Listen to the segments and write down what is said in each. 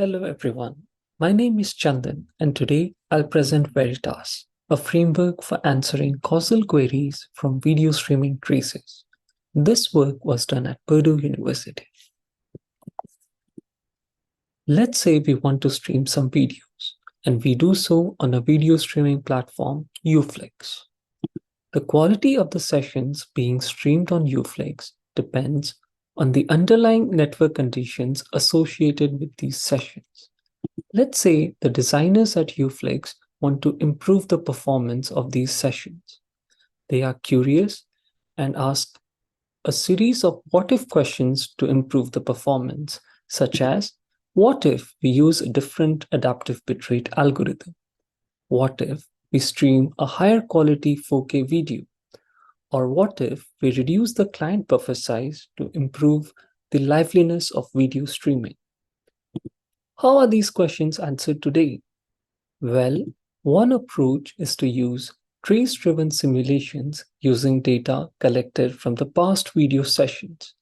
Hello everyone, my name is Chandan and today I'll present Veritas, a framework for answering causal queries from video streaming traces. This work was done at Purdue University. Let's say we want to stream some videos and we do so on a video streaming platform Uflix. The quality of the sessions being streamed on Uflix depends on the underlying network conditions associated with these sessions. Let's say the designers at Uflix want to improve the performance of these sessions. They are curious and ask a series of what-if questions to improve the performance, such as, what if we use a different adaptive bitrate algorithm? What if we stream a higher quality 4K video? Or what if we reduce the client buffer size to improve the liveliness of video streaming? How are these questions answered today? Well, one approach is to use trace-driven simulations using data collected from the past video sessions.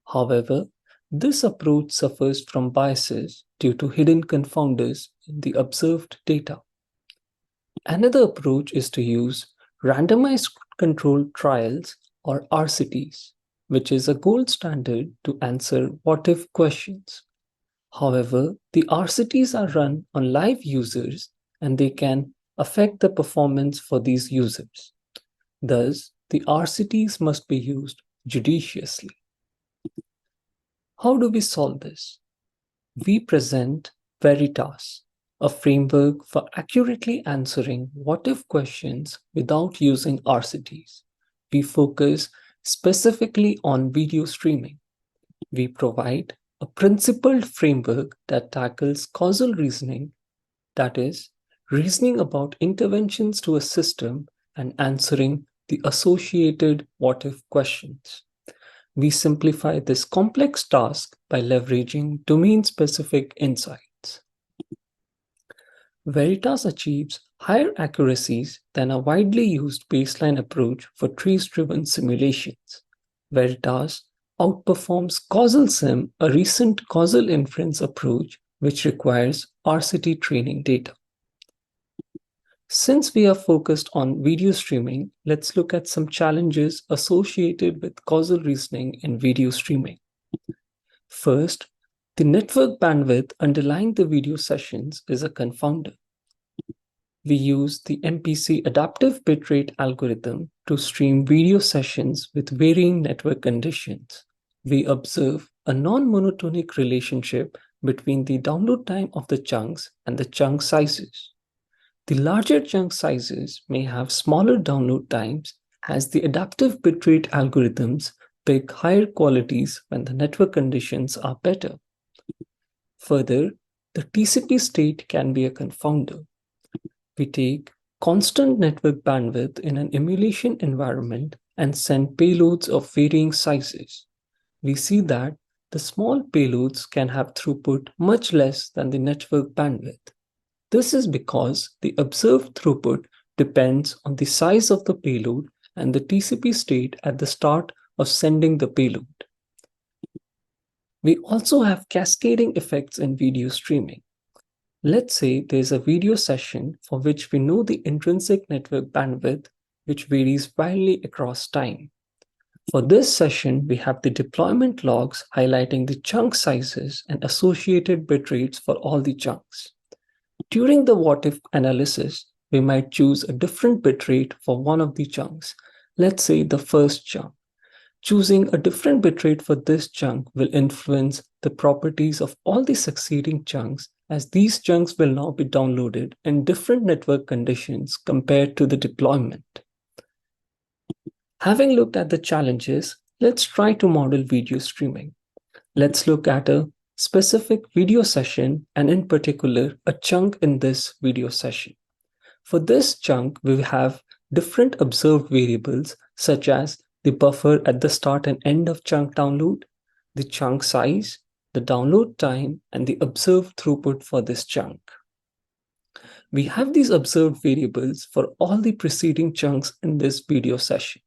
However, this approach suffers from biases due to hidden confounders in the observed data. Another approach is to use randomized controlled trials or RCTs, which is a gold standard to answer what-if questions. However, the RCTs are run on live users and they can affect the performance for these users. Thus, the RCTs must be used judiciously. How do we solve this? We present Veritas, a framework for accurately answering what-if questions without using RCTs. We focus specifically on video streaming. We provide a principled framework that tackles causal reasoning, that is, reasoning about interventions to a system and answering the associated what-if questions. We simplify this complex task by leveraging domain-specific insights. Veritas achieves higher accuracies than a widely used baseline approach for trace-driven simulations. Veritas outperforms Causal Sim, a recent causal inference approach which requires RCT training data. Since we are focused on video streaming, let's look at some challenges associated with causal reasoning in video streaming. First, the network bandwidth underlying the video sessions is a confounder. We use the MPC adaptive bitrate algorithm to stream video sessions with varying network conditions. We observe a non-monotonic relationship between the download time of the chunks and the chunk sizes. The larger chunk sizes may have smaller download times as the adaptive bitrate algorithms pick higher qualities when the network conditions are better. Further, the TCP state can be a confounder. We take constant network bandwidth in an emulation environment and send payloads of varying sizes. We see that the small payloads can have throughput much less than the network bandwidth. This is because the observed throughput depends on the size of the payload and the TCP state at the start of sending the payload. We also have cascading effects in video streaming. Let's say there's a video session for which we know the intrinsic network bandwidth, which varies wildly across time. For this session, we have the deployment logs highlighting the chunk sizes and associated bit rates for all the chunks. During the what-if analysis, we might choose a different bitrate for one of the chunks, let's say the first chunk. Choosing a different bitrate for this chunk will influence the properties of all the succeeding chunks, as these chunks will now be downloaded in different network conditions compared to the deployment. Having looked at the challenges, let's try to model video streaming. Let's look at a specific video session and in particular a chunk in this video session. For this chunk, we have different observed variables such as the buffer at the start and end of chunk download, the chunk size, the download time, and the observed throughput for this chunk. We have these observed variables for all the preceding chunks in this video session.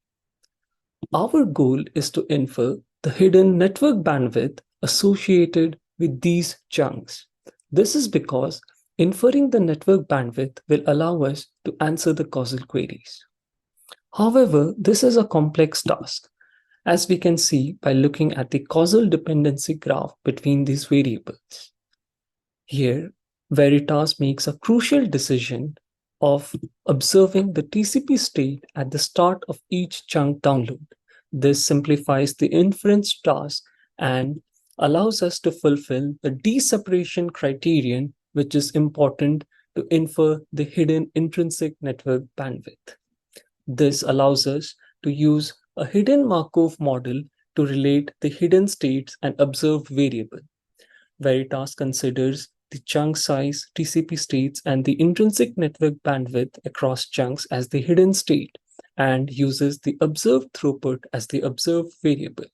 Our goal is to infer the hidden network bandwidth associated with these chunks. This is because inferring the network bandwidth will allow us to answer the causal queries. However, this is a complex task, as we can see by looking at the causal dependency graph between these variables. Here, Veritas makes a crucial decision of observing the TCP state at the start of each chunk download. This simplifies the inference task and allows us to fulfill the deseparation criterion, which is important to infer the hidden intrinsic network bandwidth. This allows us to use a hidden Markov model to relate the hidden states and observed variable. Veritas considers the chunk size, TCP states, and the intrinsic network bandwidth across chunks as the hidden state and uses the observed throughput as the observed variable.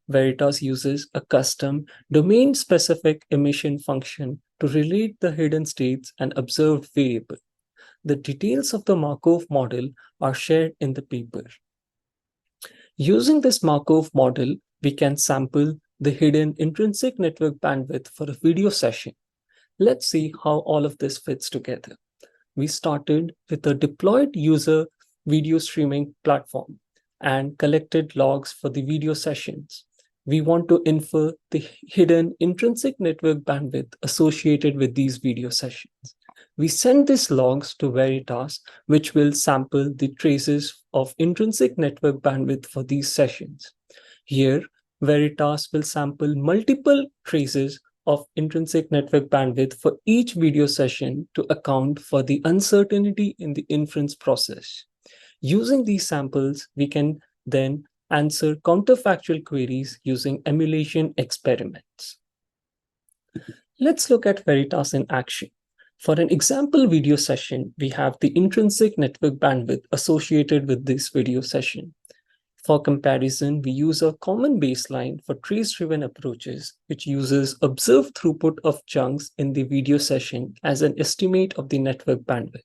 Veritas uses a custom domain-specific emission function to relate the hidden states and observed variable. The details of the Markov model are shared in the paper. Using this Markov model, we can sample the hidden intrinsic network bandwidth for a video session. Let's see how all of this fits together. We started with a deployed user video streaming platform and collected logs for the video sessions. We want to infer the hidden intrinsic network bandwidth associated with these video sessions. We send these logs to Veritas, which will sample the traces of intrinsic network bandwidth for these sessions. Here, Veritas will sample multiple traces of intrinsic network bandwidth for each video session to account for the uncertainty in the inference process. Using these samples, we can then answer counterfactual queries using emulation experiments. Let's look at Veritas in action. For an example video session, we have the intrinsic network bandwidth associated with this video session. For comparison, we use a common baseline for trace-driven approaches, which uses observed throughput of chunks in the video session as an estimate of the network bandwidth.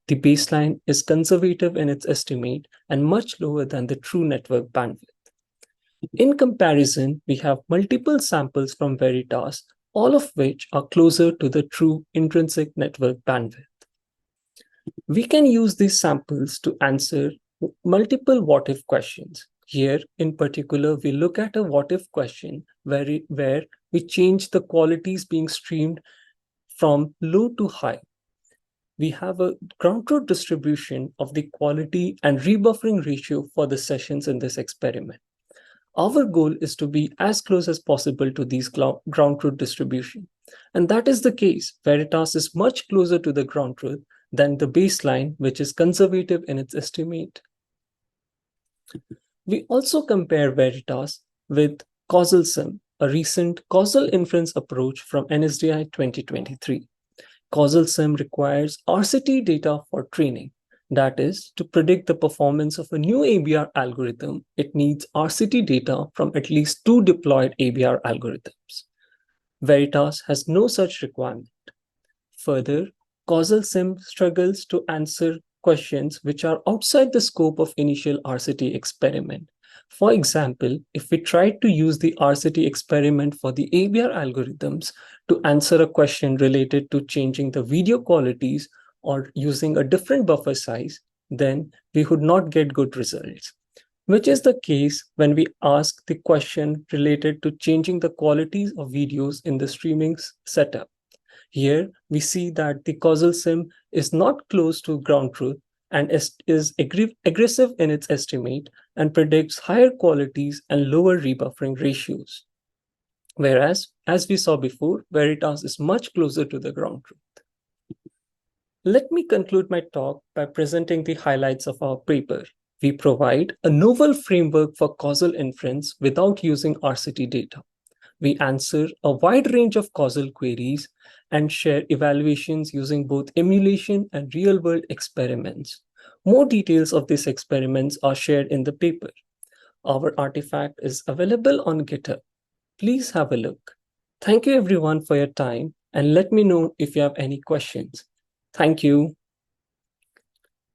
The baseline is conservative in its estimate and much lower than the true network bandwidth. In comparison, we have multiple samples from Veritas, all of which are closer to the true intrinsic network bandwidth. We can use these samples to answer multiple what-if questions. Here, in particular, we look at a what-if question where we change the qualities being streamed from low to high. We have a ground truth distribution of the quality and rebuffering ratio for the sessions in this experiment. Our goal is to be as close as possible to these ground truth distribution. And that is the case. Veritas is much closer to the ground truth than the baseline, which is conservative in its estimate. We also compare Veritas with Causal SIM, a recent causal inference approach from NSDI 2023. Causal SIM requires RCT data for training. That is, to predict the performance of a new ABR algorithm, it needs RCT data from at least 2 deployed ABR algorithms. Veritas has no such requirement. Further, Causal SIM struggles to answer questions which are outside the scope of initial RCT experiment. For example, if we tried to use the RCT experiment for the ABR algorithms to answer a question related to changing the video qualities or using a different buffer size, then we would not get good results, which is the case when we ask the question related to changing the qualities of videos in the streaming setup. Here, we see that the causal SIM is not close to ground truth and is aggressive in its estimate and predicts higher qualities and lower rebuffering ratios. Whereas, as we saw before, Veritas is much closer to the ground truth. Let me conclude my talk by presenting the highlights of our paper. We provide a novel framework for causal inference without using RCT data. We answer a wide range of causal queries and share evaluations using both emulation and real-world experiments. More details of these experiments are shared in the paper. Our artifact is available on GitHub. Please have a look. Thank you everyone for your time, and let me know if you have any questions. Thank you.